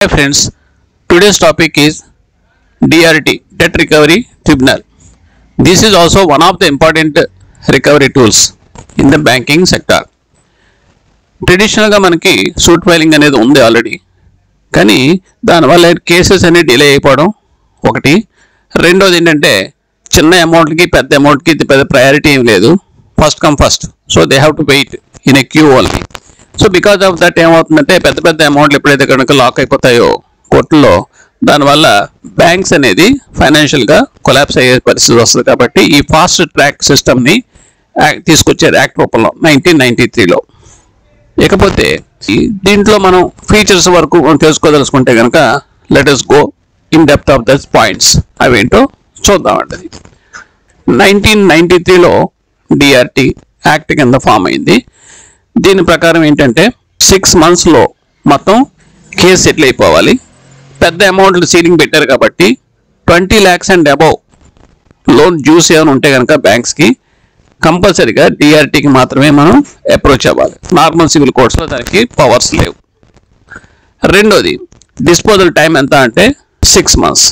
Hi friends, today's topic is DRT, Debt Recovery Tribunal. This is also one of the important recovery tools in the banking sector. ట్రెడిషనల్గా మనకి suit filing అనేది ఉంది already, కానీ దానివల్ల cases అనేది delay అయిపోవడం ఒకటి. రెండోది ఏంటంటే చిన్న అమౌంట్కి పెద్ద అమౌంట్కి పెద్ద ప్రయారిటీ ఏం లేదు, first come first. So they have to wait in a queue only. So because of that ఏమవుతుందంటే పెద్ద పెద్ద అమౌంట్లు ఎప్పుడైతే కనుక లాక్ అయిపోతాయో కోర్టులో, దానివల్ల బ్యాంక్స్ అనేది ఫైనాన్షియల్గా కొలాప్స్ అయ్యే పరిస్థితి వస్తుంది. కాబట్టి ఈ ఫాస్ట్ ట్రాక్ సిస్టమ్ని తీసుకొచ్చారు యాక్ట్ రూపంలో 1993లో. ఇకపోతే దీంట్లో మనం ఫీచర్స్ వరకు తెలుసుకోదలుచుకుంటే కనుక let us go in depth of this points. అవేంటో చూద్దామండి. 1993లో డిఆర్టీ యాక్ట్ కింద ఫామ్ అయింది. దీని ప్రకారం ఏంటంటే 6 monthsలో మొత్తం కేసు సెటిల్ అయిపోవాలి. పెద్ద అమౌంట్లు సీలింగ్ పెట్టారు కాబట్టి 20 lakhs and above loan dues ఏమైనా ఉంటే కనుక బ్యాంక్స్కి కంపల్సరీగా డిఆర్టీకి మాత్రమే మనం అప్రోచ్ అవ్వాలి. నార్మల్ సివిల్ కోర్ట్స్లో దానికి పవర్స్ లేవు. రెండోది డిస్పోజల్ టైం ఎంత అంటే 6 months.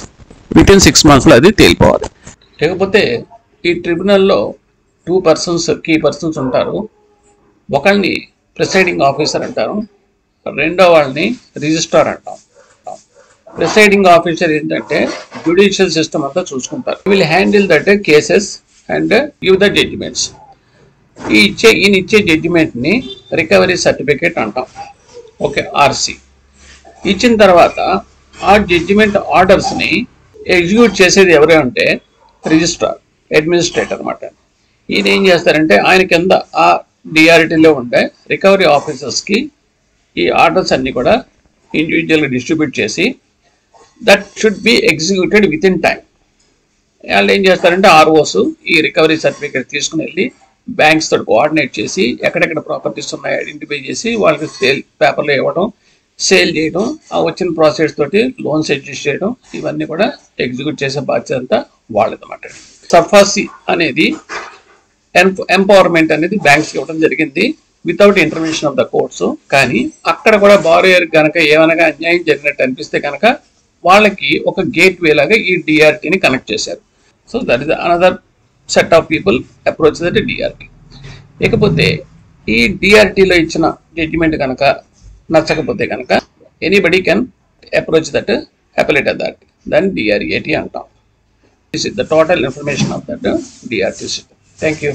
వితిన్ 6 monthsలో అది తేలిపోవాలి. లేకపోతే ఈ ట్రిబ్యునల్లో 2 persons కీ పర్సన్స్ ఉంటారు. ఒకళ్ళని ప్రిసైడింగ్ ఆఫీసర్ అంటారు, రెండో వాళ్ళని రిజిస్ట్రార్ అంటాం. ప్రిసైడింగ్ ఆఫీసర్ ఏంటంటే జ్యుడిషియల్ సిస్టమ్ అంతా చూసుకుంటారు. Will handle that cases and give the judgements. ఈయన ఇచ్చే జడ్జిమెంట్ని రికవరీ సర్టిఫికేట్ అంటాం. ఓకే, ఆర్సి ఇచ్చిన తర్వాత ఆ జడ్జిమెంట్ ఆర్డర్స్ని ఎగ్జిక్యూట్ చేసేది ఎవరే అంటే రిజిస్ట్రార్, అడ్మినిస్ట్రేటర్ అనమాట. ఈయన ఏం చేస్తారంటే ఆయన కింద ఆ డిఆర్టీలో ఉండే రికవరీ ఆఫీసర్స్కి ఈ ఆర్డర్స్ అన్నీ కూడా ఇండివిజువల్గా డిస్ట్రిబ్యూట్ చేసి that should be executed with in time. వాళ్ళు ఏం చేస్తారంటే ఆర్ఓస్ ఈ రికవరీ సర్టిఫికేట్ తీసుకుని వెళ్ళి బ్యాంక్స్ తోటి కోఆర్డినేట్ చేసి ఎక్కడెక్కడ ప్రాపర్టీస్ ఉన్నాయో ఐడెంటిఫై చేసి వాళ్ళకి సేల్ పేపర్లో ఇవ్వడం, సేల్ చేయడం, ఆ వచ్చిన ప్రాసెస్ తోటి లోన్స్ అడ్జస్ట్ చేయడం, ఇవన్నీ కూడా ఎగ్జిక్యూట్ చేసే బాధ్యత అంతా వాళ్ళదన్నమాట. సఫాసి అనేది ఎంపవర్మెంట్ అనేది బ్యాంక్స్కి ఇవ్వడం జరిగింది without intervention of the courts. కానీ అక్కడ కూడా బారోయర్ కనుక ఏమనగా అన్యాయం జరిగినట్టు అనిపిస్తే కనుక వాళ్ళకి ఒక గేట్ వే లాగా ఈ డిఆర్టీని కనెక్ట్ చేశారు. So that is another set of people approach that DRT. ఇకపోతే ఈ డిఆర్టీలో ఇచ్చిన జడ్జిమెంట్ కనుక నచ్చకపోతే కనుక anybody can approach that appellate that, దాన్ని డిఆర్ఏటీ అంటాం. This is the total information of that DRT system. Thank you.